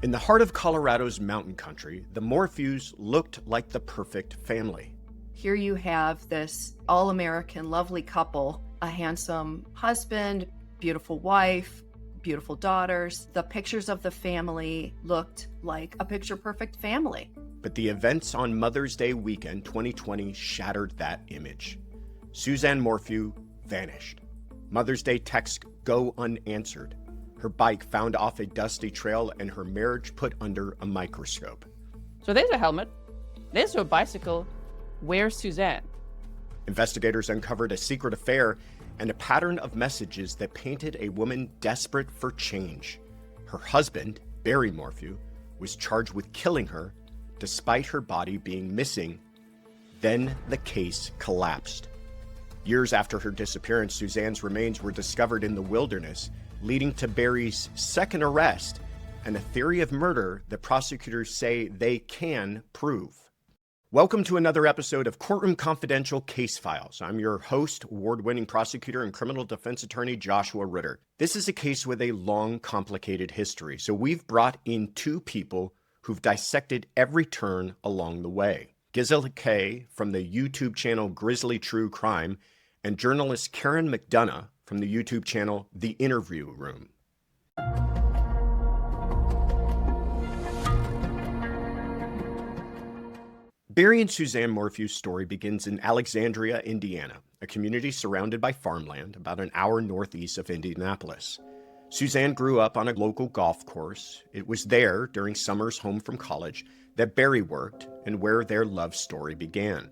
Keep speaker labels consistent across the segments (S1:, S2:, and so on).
S1: In the heart of Colorado's mountain country, the Morphews looked like the perfect family.
S2: Here you have this all-American lovely couple, a handsome husband, beautiful wife, beautiful daughters. The pictures of the family looked like a picture-perfect family.
S1: But the events on Mother's Day weekend 2020 shattered that image. Suzanne Morphew vanished. Mother's Day texts go unanswered. Her bike found off a dusty trail and her marriage put under a microscope.
S3: So there's a helmet, there's her bicycle. Where's Suzanne?
S1: Investigators uncovered a secret affair and a pattern of messages that painted a woman desperate for change. Her husband, Barry Morphew, was charged with killing her despite her body being missing. Then the case collapsed. Years after her disappearance, Suzanne's remains were discovered in the wilderness, leading to Barry's second arrest and a theory of murder that prosecutors say they can prove. Welcome to another episode of Courtroom Confidential Case Files. I'm your host, award-winning prosecutor and criminal defense attorney Joshua Ritter. This is a case with a long, complicated history, so we've brought in two people who've dissected every turn along the way. Gisela K from the YouTube channel Grizzly True Crime and journalist Karen McDonough from the YouTube channel The Interview Room. Barry and Suzanne Morphew's story begins in Alexandria, Indiana, a community surrounded by farmland about an hour northeast of Indianapolis. Suzanne grew up on a local golf course. It was there, during summers home from college, that Barry worked and where their love story began.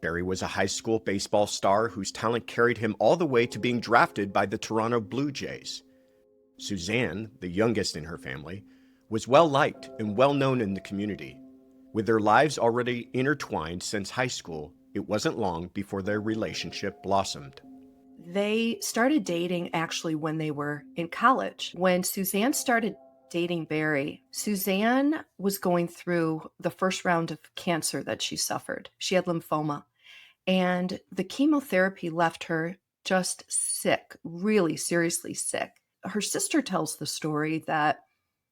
S1: Barry was a high school baseball star whose talent carried him all the way to being drafted by the Toronto Blue Jays. Suzanne, the youngest in her family, was well-liked and well-known in the community. With their lives already intertwined since high school, it wasn't long before their relationship blossomed.
S2: They started dating actually when they were in college. When Suzanne started dating Barry, Suzanne was going through the first round of cancer that she suffered. She had lymphoma, and the chemotherapy left her just sick, really seriously sick. Her sister tells the story that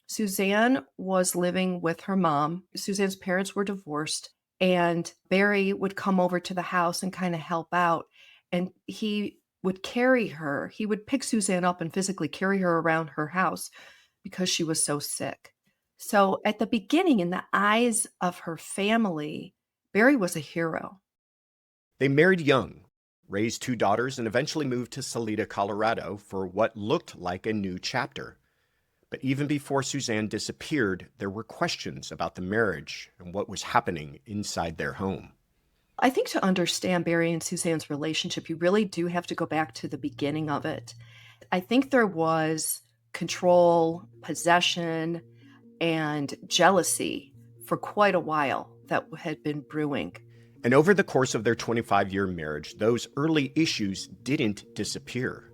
S2: Suzanne was living with her mom. Suzanne's parents were divorced, and Barry would come over to the house and kind of help out, and he would carry her. He would pick Suzanne up and physically carry her around her house because she was so sick. So at the beginning, in the eyes of her family, Barry was a hero.
S1: They married young, raised two daughters, and eventually moved to Salida, Colorado for what looked like a new chapter. But even before Suzanne disappeared, there were questions about the marriage and what was happening inside their home.
S2: I think to understand Barry and Suzanne's relationship, you really do have to go back to the beginning of it. I think there was control, possession, and jealousy for quite a while that had been brewing.
S1: And over the course of their 25-year marriage, those early issues didn't disappear.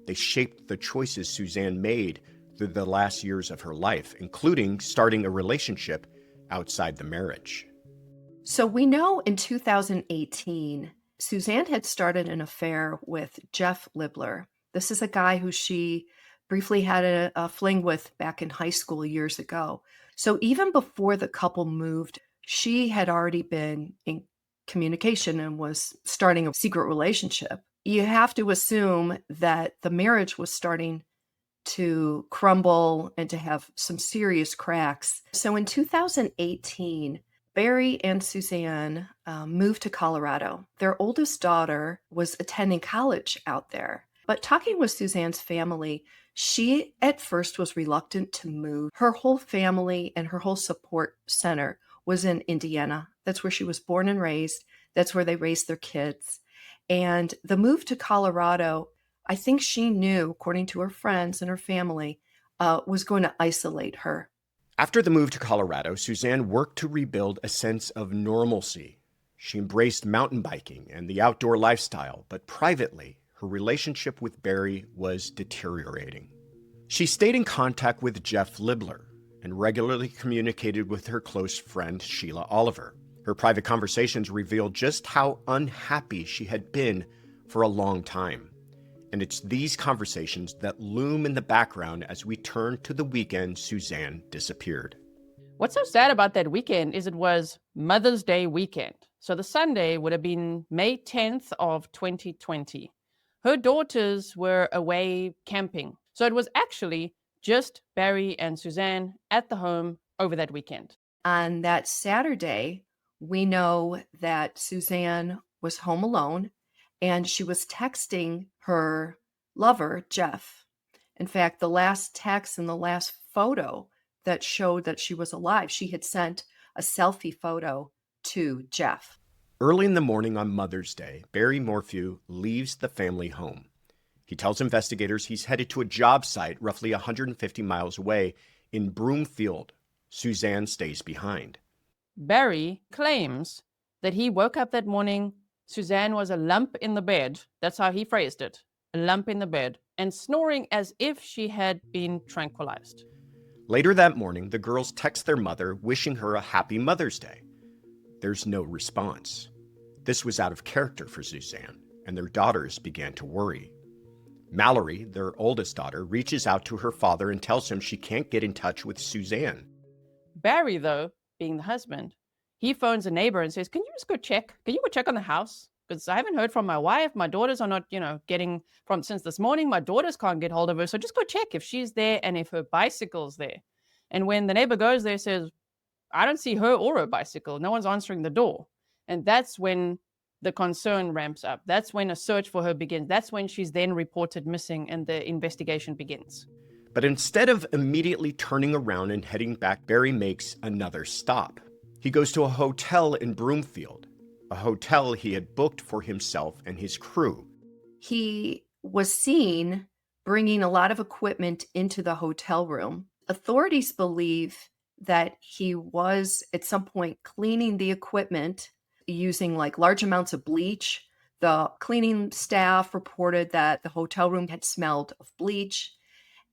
S1: They shaped the choices Suzanne made through the last years of her life, including starting a relationship outside the marriage.
S2: So we know in 2018, Suzanne had started an affair with Jeff Libler. This is a guy who she briefly had a fling with back in high school years ago. So even before the couple moved, she had already been in communication and was starting a secret relationship. You have to assume that the marriage was starting to crumble and to have some serious cracks. So in 2018, Barry and Suzanne moved to Colorado. Their oldest daughter was attending college out there. But talking with Suzanne's family, she at first was reluctant to move. Her whole family and her whole support center was in Indiana. That's where she was born and raised. That's where they raised their kids. And the move to Colorado, I think she knew, according to her friends and her family, was going to isolate her.
S1: After the move to Colorado, Suzanne worked to rebuild a sense of normalcy. She embraced mountain biking and the outdoor lifestyle, but privately, her relationship with Barry was deteriorating. She stayed in contact with Jeff Libler and regularly communicated with her close friend Sheila Oliver. Her private conversations revealed just how unhappy she had been for a long time. And it's these conversations that loom in the background as we turn to the weekend Suzanne disappeared.
S3: What's so sad about that weekend is it was Mother's Day weekend. So the Sunday would have been May 10th of 2020. Her daughters were away camping. So it was actually just Barry and Suzanne at the home over that weekend.
S2: On that Saturday, we know that Suzanne was home alone and she was texting her lover, Jeff. In fact, the last text and the last photo that showed that she was alive, she had sent a selfie photo to Jeff.
S1: Early in the morning on Mother's Day, Barry Morphew leaves the family home. He tells investigators he's headed to a job site roughly 150 miles away in Broomfield. Suzanne stays behind.
S3: Barry claims that he woke up that morning, Suzanne was a lump in the bed. That's how he phrased it, a lump in the bed, and snoring as if she had been tranquilized.
S1: Later that morning, the girls text their mother wishing her a happy Mother's Day. There's no response. This was out of character for Suzanne, and their daughters began to worry. Mallory, their oldest daughter, reaches out to her father and tells him she can't get in touch with Suzanne.
S3: Barry, though, being the husband, he phones a neighbor and says, can you just go check? Can you go check on the house? Because I haven't heard from my wife. My daughters are not, getting from since this morning. My daughters can't get hold of her. So just go check if she's there and if her bicycle's there. And when the neighbor goes there, says, I don't see her or her bicycle. No one's answering the door. And that's when the concern ramps up. That's when a search for her begins. That's when she's then reported missing and the investigation begins.
S1: But instead of immediately turning around and heading back, Barry makes another stop. He goes to a hotel in Broomfield, a hotel he had booked for himself and his crew.
S2: He was seen bringing a lot of equipment into the hotel room. Authorities believe that he was at some point cleaning the equipment using like large amounts of bleach. The cleaning staff reported that the hotel room had smelled of bleach.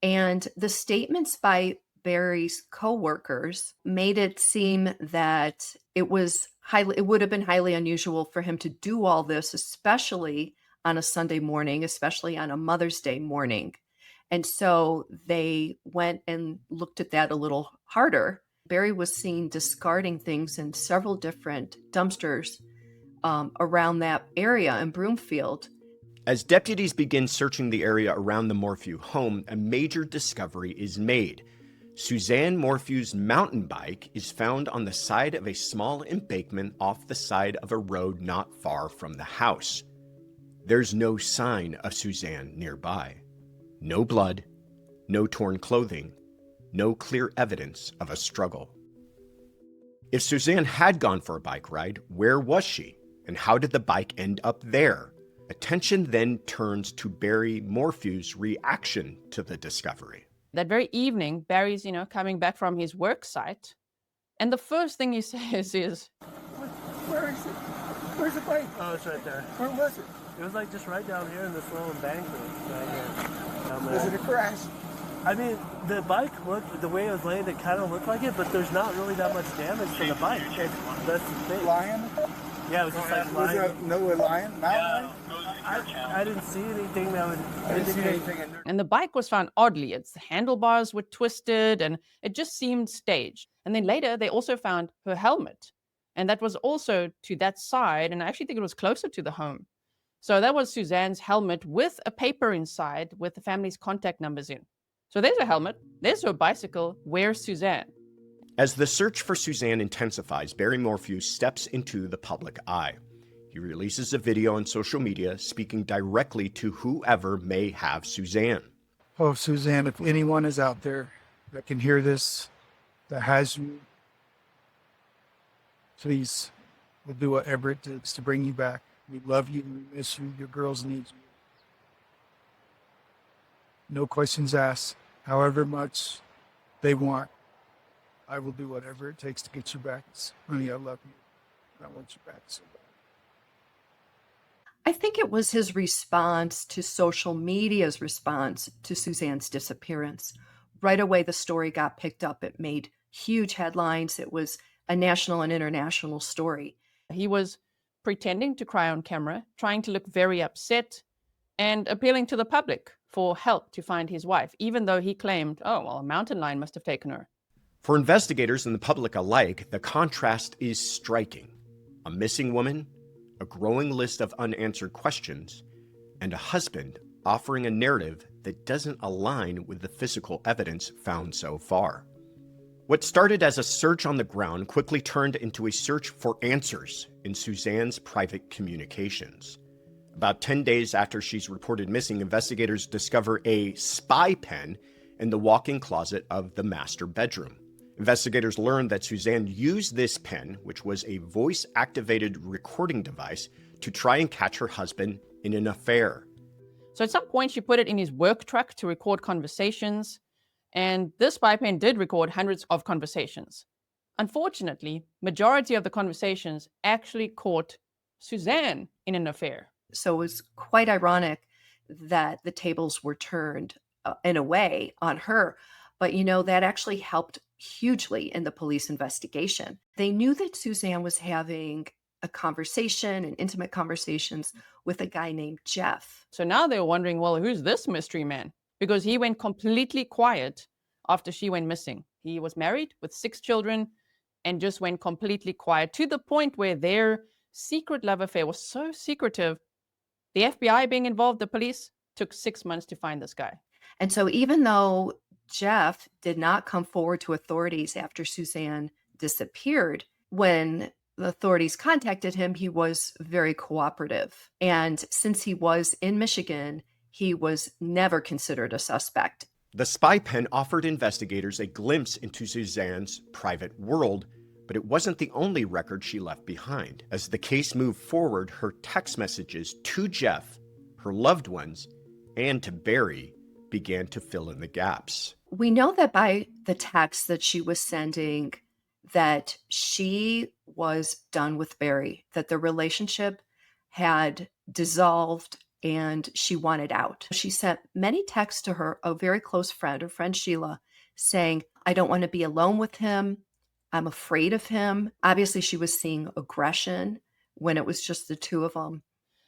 S2: And the statements by Barry's coworkers made it seem that it would have been highly unusual for him to do all this, especially on a Sunday morning, especially on a Mother's Day morning. And so they went and looked at that a little harder. Barry was seen discarding things in several different dumpsters around that area in Broomfield.
S1: As deputies begin searching the area around the Morphew home, a major discovery is made. Suzanne Morphew's mountain bike is found on the side of a small embankment off the side of a road not far from the house. There's no sign of Suzanne nearby. No blood, no torn clothing, no clear evidence of a struggle. If Suzanne had gone for a bike ride, where was she? And how did the bike end up there? Attention then turns to Barry Morphew's reaction to the discovery.
S3: That very evening, Barry's, coming back from his work site. And the first thing he says is,
S4: Where is it? Where's the bike?
S5: Oh, it's right there.
S4: Where was it?
S5: It was like just right down here in this little embankment right here.
S4: Was it a crash?
S5: I mean, the bike looked, the way it was laying, it kind of looked like it, but there's not really that much damage to the bike. That's the thing.
S4: Lion?
S5: Yeah, it was just like
S4: Was
S5: lying.
S4: there no lion? Mountain lion?
S5: I didn't see anything that would
S4: I didn't see
S5: indicate.
S4: anything.
S3: and the bike was found oddly. Its handlebars were twisted and it just seemed staged. And then later, they also found her helmet. And that was also to that side. And I actually think it was closer to the home. So that was Suzanne's helmet with a paper inside with the family's contact numbers in. So there's her helmet, there's her bicycle, where's Suzanne?
S1: As the search for Suzanne intensifies, Barry Morphew steps into the public eye. He releases a video on social media speaking directly to whoever may have Suzanne.
S4: Oh, Suzanne, if anyone is out there that can hear this, that has you, please, we'll do whatever it takes to bring you back. We love you. We miss you. Your girls need you. No questions asked. However much they want, I will do whatever it takes to get you back. Honey, I love you. I want you back so bad.
S2: I think it was his response to social media's response to Suzanne's disappearance. Right away, the story got picked up. It made huge headlines. It was a national and international story.
S3: He was pretending to cry on camera, trying to look very upset, and appealing to the public for help to find his wife, even though he claimed, oh, well, a mountain lion must have taken her.
S1: For investigators and the public alike, the contrast is striking. A missing woman, a growing list of unanswered questions, and a husband offering a narrative that doesn't align with the physical evidence found so far. What started as a search on the ground quickly turned into a search for answers in Suzanne's private communications. About 10 days after she's reported missing, investigators discover a spy pen in the walk-in closet of the master bedroom. Investigators learned that Suzanne used this pen, which was a voice-activated recording device, to try and catch her husband in an affair.
S3: So at some point, she put it in his work truck to record conversations, and this spy pen did record hundreds of conversations. Unfortunately, majority of the conversations actually caught Suzanne in an affair.
S2: So it was quite ironic that the tables were turned in a way on her. But, that actually helped hugely in the police investigation. They knew that Suzanne was having a conversation and intimate conversations with a guy named Jeff.
S3: So now they were wondering, well, who's this mystery man? Because he went completely quiet after she went missing. He was married with 6 children and just went completely quiet, to the point where their secret love affair was so secretive, the FBI being involved, the police, took 6 months to find this guy.
S2: And so even though Jeff did not come forward to authorities after Suzanne disappeared, when the authorities contacted him, he was very cooperative. And since he was in Michigan, he was never considered a suspect.
S1: The spy pen offered investigators a glimpse into Suzanne's private world, but it wasn't the only record she left behind. As the case moved forward, her text messages to Jeff, her loved ones, and to Barry began to fill in the gaps.
S2: We know that by the text that she was sending that she was done with Barry, that the relationship had dissolved and she wanted out. She sent many texts to a very close friend, her friend Sheila, saying, I don't want to be alone with him. I'm afraid of him. Obviously, she was seeing aggression when it was just the two of them.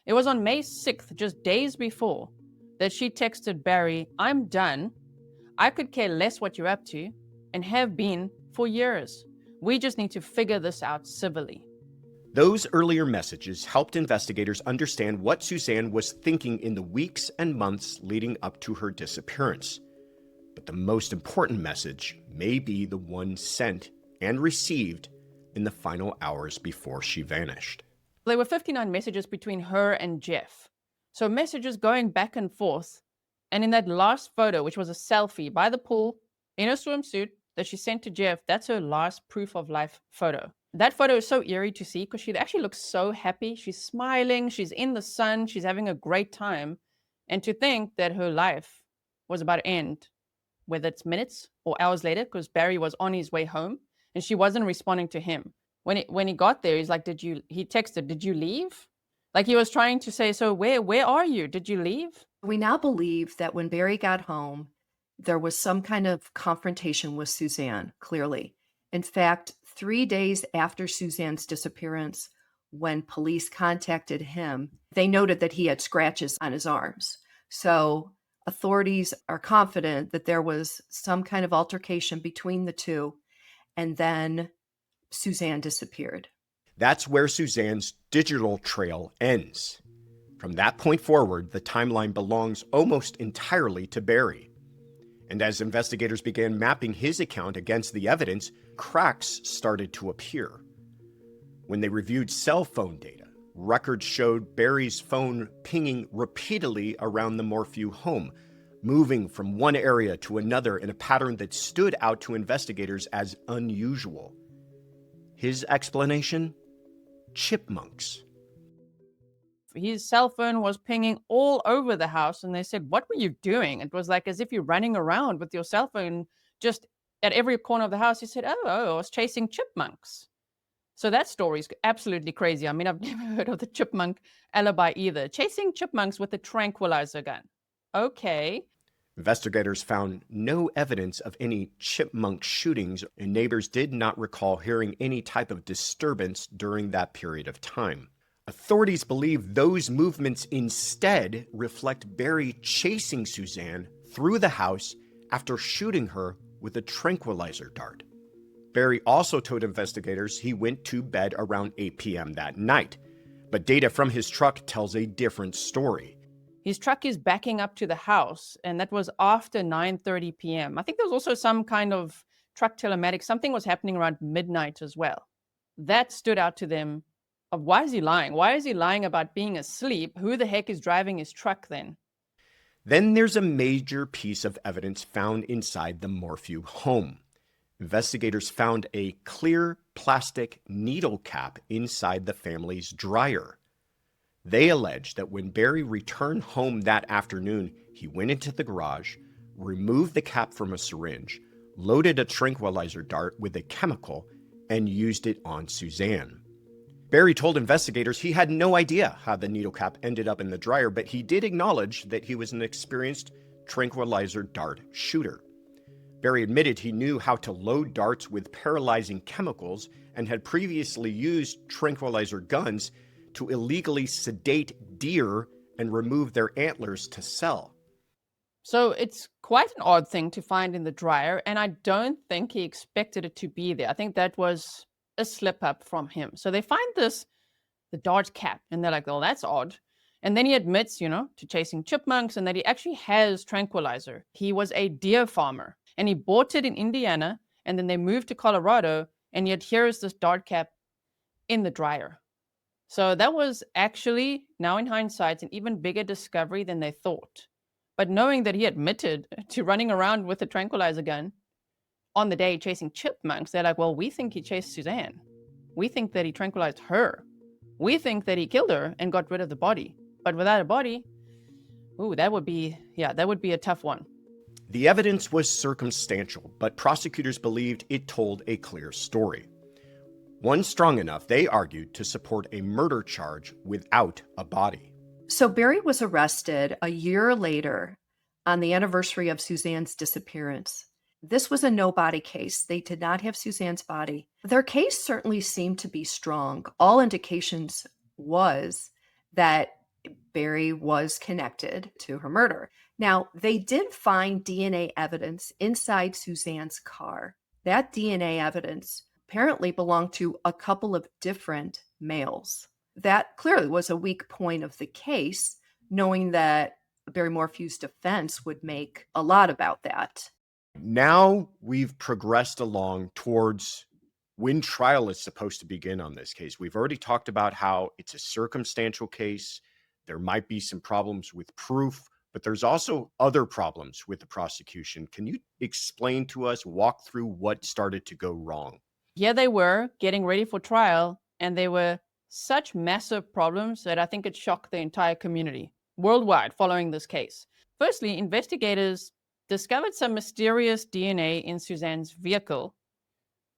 S3: It was on May 6th, just days before, that she texted Barry, I'm done. I could care less what you're up to, and have been for years. We just need to figure this out civilly.
S1: Those earlier messages helped investigators understand what Suzanne was thinking in the weeks and months leading up to her disappearance. But the most important message may be the one sent and received in the final hours before she vanished.
S3: There were 59 messages between her and Jeff. So messages going back and forth. And in that last photo, which was a selfie by the pool in a swimsuit that she sent to Jeff, that's her last proof of life photo. That photo is so eerie to see because she actually looks so happy. She's smiling, she's in the sun, she's having a great time. And to think that her life was about to end, whether it's minutes or hours later, because Barry was on his way home and she wasn't responding to him. When he got there, he's like, he texted, did you leave? Like he was trying to say, so where are you? Did you leave?
S2: We now believe that when Barry got home, there was some kind of confrontation with Suzanne, clearly. In fact, 3 days after Suzanne's disappearance, when police contacted him, they noted that he had scratches on his arms. So authorities are confident that there was some kind of altercation between the two, and then Suzanne disappeared.
S1: That's where Suzanne's digital trail ends. From that point forward, the timeline belongs almost entirely to Barry. And as investigators began mapping his account against the evidence, cracks started to appear. When they reviewed cell phone data, records showed Barry's phone pinging repeatedly around the Morphew home, moving from one area to another in a pattern that stood out to investigators as unusual. His explanation? Chipmunks.
S3: His cell phone was pinging all over the house, and they said, what were you doing? It was like as if you're running around with your cell phone just at every corner of the house. He said, oh, I was chasing chipmunks. So that story is absolutely crazy. I mean, I've never heard of the chipmunk alibi either. Chasing chipmunks with a tranquilizer gun. Okay.
S1: Investigators found no evidence of any chipmunk shootings, and neighbors did not recall hearing any type of disturbance during that period of time. Authorities believe those movements instead reflect Barry chasing Suzanne through the house after shooting her with a tranquilizer dart. Barry also told investigators he went to bed around 8 p.m. that night, but data from his truck tells a different story.
S3: His truck is backing up to the house, and that was after 9:30 p.m. I think there was also some kind of truck telematics. Something was happening around midnight as well. That stood out to them of why is he lying? Why is he lying about being asleep? Who the heck is driving his truck then?
S1: Then there's a major piece of evidence found inside the Morphew home. Investigators found a clear plastic needle cap inside the family's dryer. They allege that when Barry returned home that afternoon, he went into the garage, removed the cap from a syringe, loaded a tranquilizer dart with a chemical, and used it on Suzanne. Barry told investigators he had no idea how the needle cap ended up in the dryer, but he did acknowledge that he was an experienced tranquilizer dart shooter. Barry admitted he knew how to load darts with paralyzing chemicals and had previously used tranquilizer guns to illegally sedate deer and remove their antlers to sell.
S3: So it's quite an odd thing to find in the dryer, and I don't think he expected it to be there. I think that was a slip up from him. So they find the dart cap, and they're like, well, that's odd. And then he admits, to chasing chipmunks and that he actually has tranquilizer. He was a deer farmer, and he bought it in Indiana, and then they moved to Colorado, and yet here is this dart cap in the dryer. So that was actually, now in hindsight, an even bigger discovery than they thought. But knowing that he admitted to running around with a tranquilizer gun on the day chasing chipmunks, they're like, well, we think he chased Suzanne. We think that he tranquilized her. We think that he killed her and got rid of the body. But without a body, that would be a tough one.
S1: The evidence was circumstantial, but prosecutors believed it told a clear story. One strong enough, they argued, to support a murder charge without a body.
S2: So Barry was arrested a year later on the anniversary of Suzanne's disappearance. This was a no-body case. They did not have Suzanne's body. Their case certainly seemed to be strong. All indications was that Barry was connected to her murder. Now, they did find DNA evidence inside Suzanne's car. That DNA evidence apparently belonged to a couple of different males. That clearly was a weak point of the case, knowing that Barry Morphew's defense would make a lot about that.
S1: Now we've progressed along towards when trial is supposed to begin on this case. We've already talked about how it's a circumstantial case. There might be some problems with proof, but there's also other problems with the prosecution. Can you explain to us, walk through what started to go wrong?
S3: Yeah, they were getting ready for trial, and they were such massive problems that I think it shocked the entire community worldwide following this case. Firstly, investigators discovered some mysterious DNA in Suzanne's vehicle,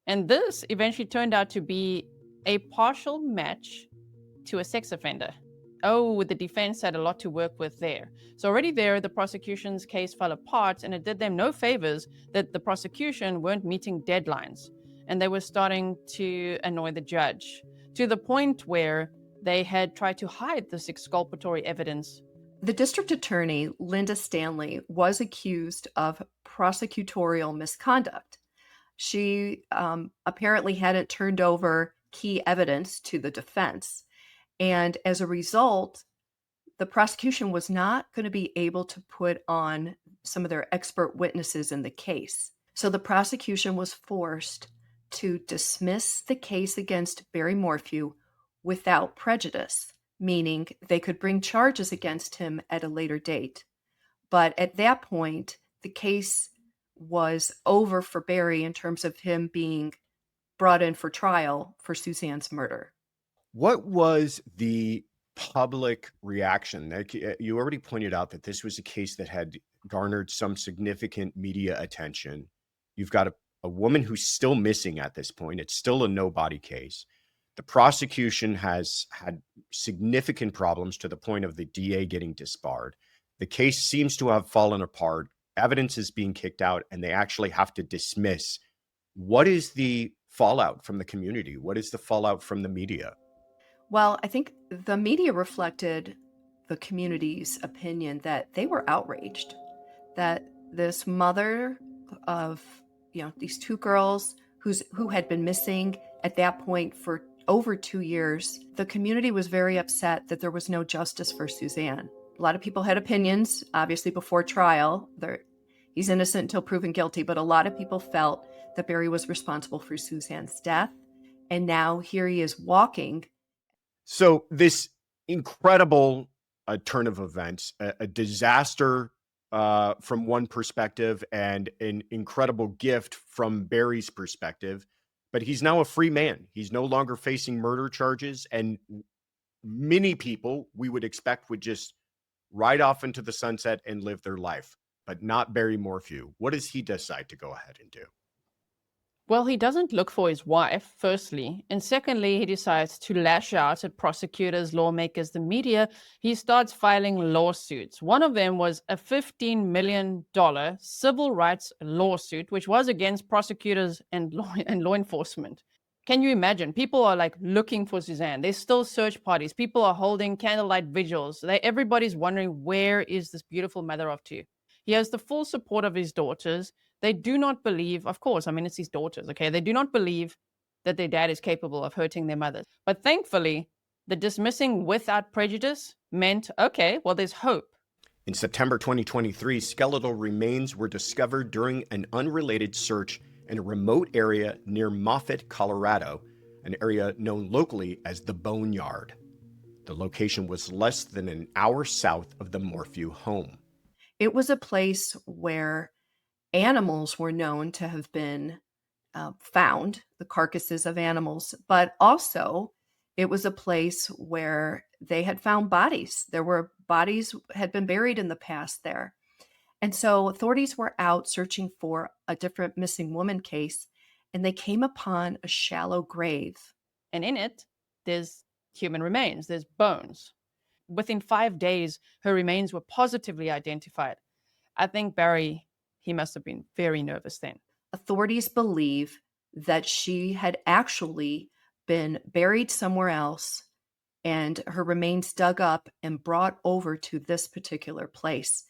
S3: and this eventually turned out to be a partial match to a sex offender. Oh, the defense had a lot to work with there. So already there, the prosecution's case fell apart, and it did them no favors that the prosecution weren't meeting deadlines, and they were starting to annoy the judge, to the point where they had tried to hide this exculpatory evidence.
S2: The district attorney, Linda Stanley, was accused of prosecutorial misconduct. She apparently hadn't turned over key evidence to the defense. And as a result, the prosecution was not going to be able to put on some of their expert witnesses in the case. So the prosecution was forced to dismiss the case against Barry Morphew without prejudice, meaning they could bring charges against him at a later date. But at that point, the case was over for Barry in terms of him being brought in for trial for Suzanne's murder.
S1: What was the public reaction? You already pointed out that this was a case that had garnered some significant media attention. You've got a woman who's still missing at this point. It's still a no-body case. The prosecution has had significant problems to the point of the DA getting disbarred. The case seems to have fallen apart. Evidence is being kicked out, and they actually have to dismiss. What is the fallout from the community? What is the fallout from the media?
S2: Well, I think the media reflected the community's opinion that they were outraged that this mother of these two girls who had been missing at that point for over 2 years, the community was very upset that there was no justice for Suzanne. A lot of people had opinions, obviously before trial. He's innocent until proven guilty, but a lot of people felt that Barry was responsible for Suzanne's death. And now here he is walking.
S1: So this incredible turn of events, a disaster from one perspective and an incredible gift from Barry's perspective, but he's now a free man. He's no longer facing murder charges, and many people we would expect would just ride off into the sunset and live their life, but not Barry Morphew. What does he decide to go ahead and do?
S3: Well, he doesn't look for his wife, firstly. And secondly, he decides to lash out at prosecutors, lawmakers, the media. He starts filing lawsuits. One of them was a $15 million civil rights lawsuit, which was against prosecutors and law enforcement. Can you imagine? People are like looking for Suzanne. There's still search parties. People are holding candlelight vigils. Everybody's wondering, where is this beautiful mother of two? He has the full support of his daughters. They do not believe, of course, I mean, it's his daughters, okay? They do not believe that their dad is capable of hurting their mothers. But thankfully, the dismissing without prejudice meant, okay, well, there's hope.
S1: In September 2023, skeletal remains were discovered during an unrelated search in a remote area near Moffett, Colorado, an area known locally as the Boneyard. The location was less than an hour south of the Morphew home.
S2: It was a place where animals were known to have been found, the carcasses of animals, but also it was a place where they had found bodies. There were bodies had been buried in the past there. And so authorities were out searching for a different missing woman case, and they came upon a shallow grave.
S3: And in it, there's human remains, there's bones. Within 5 days, her remains were positively identified. I think Barry, he must have been very nervous then.
S2: Authorities believe that she had actually been buried somewhere else and her remains dug up and brought over to this particular place.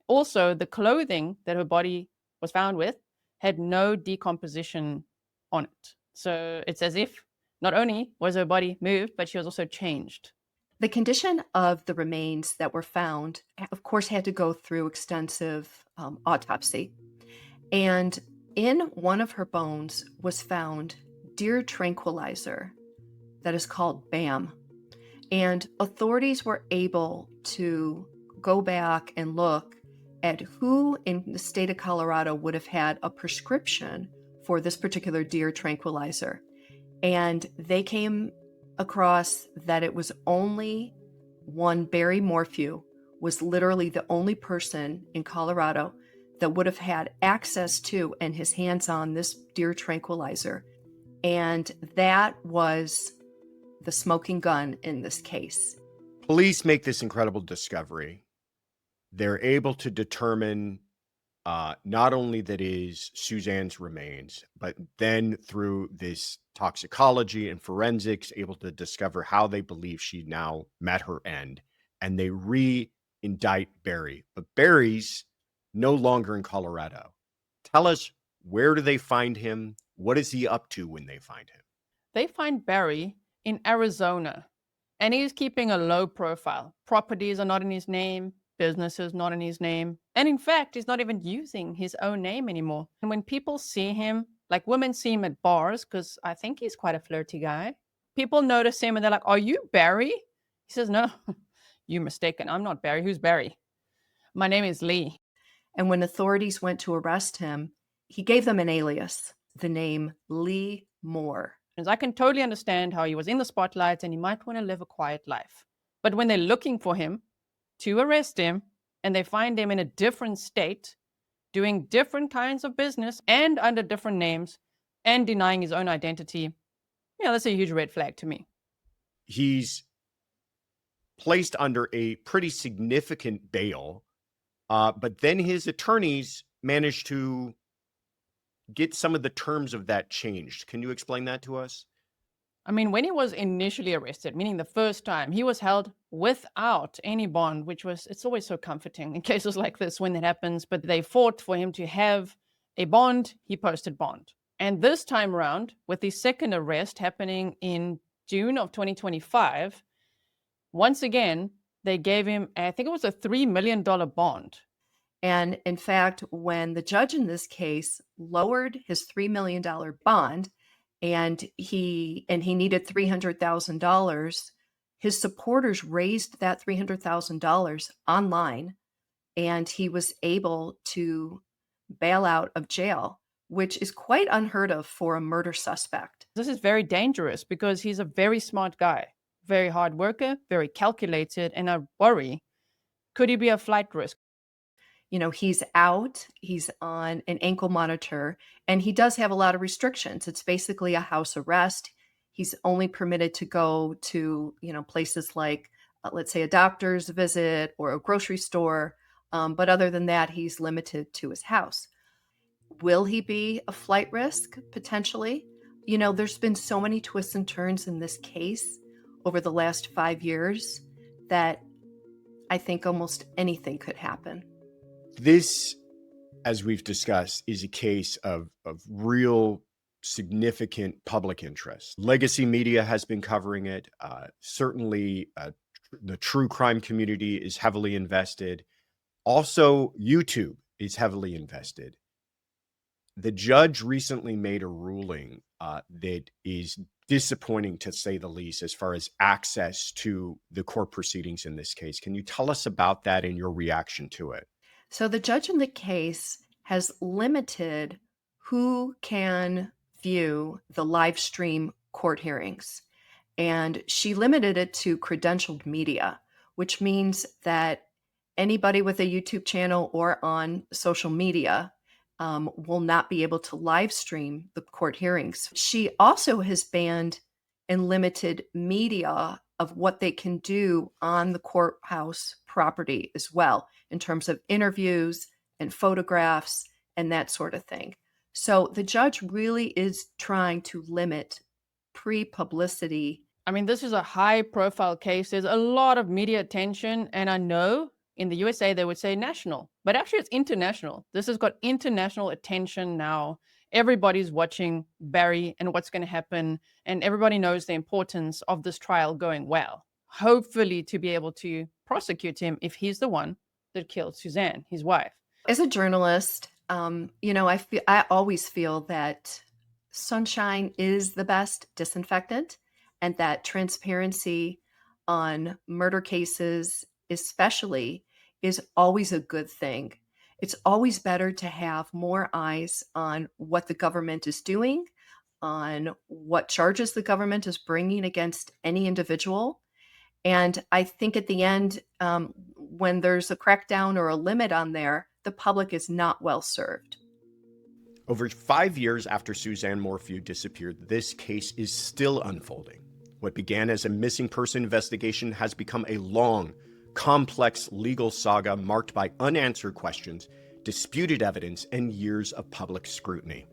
S3: Also, the clothing that her body was found with had no decomposition on it. So it's as if not only was her body moved, but she was also changed.
S2: The condition of the remains that were found, of course, had to go through extensive autopsy. And in one of her bones was found deer tranquilizer that is called BAM. And authorities were able to go back and look at who in the state of Colorado would have had a prescription for this particular deer tranquilizer. And they came across that it was only one Barry Morphew was literally the only person in Colorado that would have had access to and his hands on this deer tranquilizer. And that was the smoking gun in this case.
S1: Police make this incredible discovery. They're able to determine not only that is Suzanne's remains, but then through this toxicology and forensics, able to discover how they believe she now met her end. And they re-indict Barry. But Barry's no longer in Colorado. Tell us, where do they find him? What is he up to when they find him?
S3: They find Barry in Arizona, and he's keeping a low profile. Properties are not in his name. Business is not in his name. And in fact, he's not even using his own name anymore. And when people see him, like women see him at bars, because I think he's quite a flirty guy, people notice him and they're like, "Are you Barry?" He says, "No, you're mistaken. I'm not Barry. Who's Barry? My name is Lee."
S2: And when authorities went to arrest him, he gave them an alias, the name Lee Moore.
S3: And I can totally understand how he was in the spotlight and he might want to live a quiet life. But when they're looking for him to arrest him and they find him in a different state, doing different kinds of business and under different names and denying his own identity, that's a huge red flag to me.
S1: He's placed under a pretty significant bail, but then his attorneys managed to get some of the terms of that changed. Can you explain that to us?
S3: I mean, when he was initially arrested, meaning the first time, he was held without any bond, it's always so comforting in cases like this when that happens. But they fought for him to have a bond. He posted bond. And this time around, with the second arrest happening in June of 2025, once again, they gave him, I think it was a $3 million bond.
S2: And in fact, when the judge in this case lowered his $3 million bond and he needed $300,000, his supporters raised that $300,000 online, and he was able to bail out of jail, which is quite unheard of for a murder suspect.
S3: This is very dangerous because he's a very smart guy, very hard worker, very calculated, and I worry, could he be a flight risk?
S2: You know, he's out, he's on an ankle monitor, and he does have a lot of restrictions. It's basically a house arrest. He's only permitted to go to, places like, let's say, a doctor's visit or a grocery store. But other than that, he's limited to his house. Will he be a flight risk? Potentially. There's been so many twists and turns in this case over the last 5 years that I think almost anything could happen.
S1: This, as we've discussed, is a case of real significant public interest. Legacy media has been covering it. Certainly, the true crime community is heavily invested. Also, YouTube is heavily invested. The judge recently made a ruling that is disappointing, to say the least, as far as access to the court proceedings in this case. Can you tell us about that and your reaction to it?
S2: So the judge in the case has limited who can view the live stream court hearings. And she limited it to credentialed media, which means that anybody with a YouTube channel or on social media will not be able to live stream the court hearings. She also has banned and limited media of what they can do on the courthouse property as well, in terms of interviews and photographs and that sort of thing. So the judge really is trying to limit pre-publicity.
S3: I mean, this is a high-profile case. There's a lot of media attention, and I know in the USA they would say national, but actually it's international. This has got international attention now. Everybody's watching Barry and what's going to happen, and everybody knows the importance of this trial going well. Hopefully to be able to prosecute him if he's the one that killed Suzanne, his wife.
S2: As a journalist, I always feel that sunshine is the best disinfectant, and that transparency on murder cases especially is always a good thing. It's always better to have more eyes on what the government is doing, on what charges the government is bringing against any individual. And I think at the end, when there's a crackdown or a limit on there, the public is not well served.
S1: Over 5 years after Suzanne Morphew disappeared, this case is still unfolding. What began as a missing person investigation has become a long, complex legal saga marked by unanswered questions, disputed evidence, and years of public scrutiny.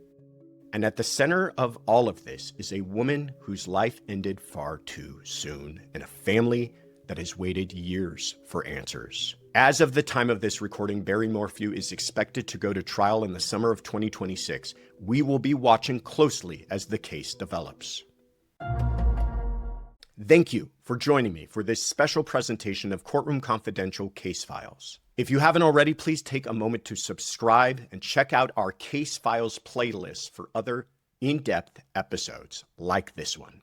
S1: And at the center of all of this is a woman whose life ended far too soon, and a family that has waited years for answers. As of the time of this recording, Barry Morphew is expected to go to trial in the summer of 2026. We will be watching closely as the case develops. Thank you for joining me for this special presentation of Courtroom Confidential Case Files. If you haven't already, please take a moment to subscribe and check out our Case Files playlist for other in-depth episodes like this one.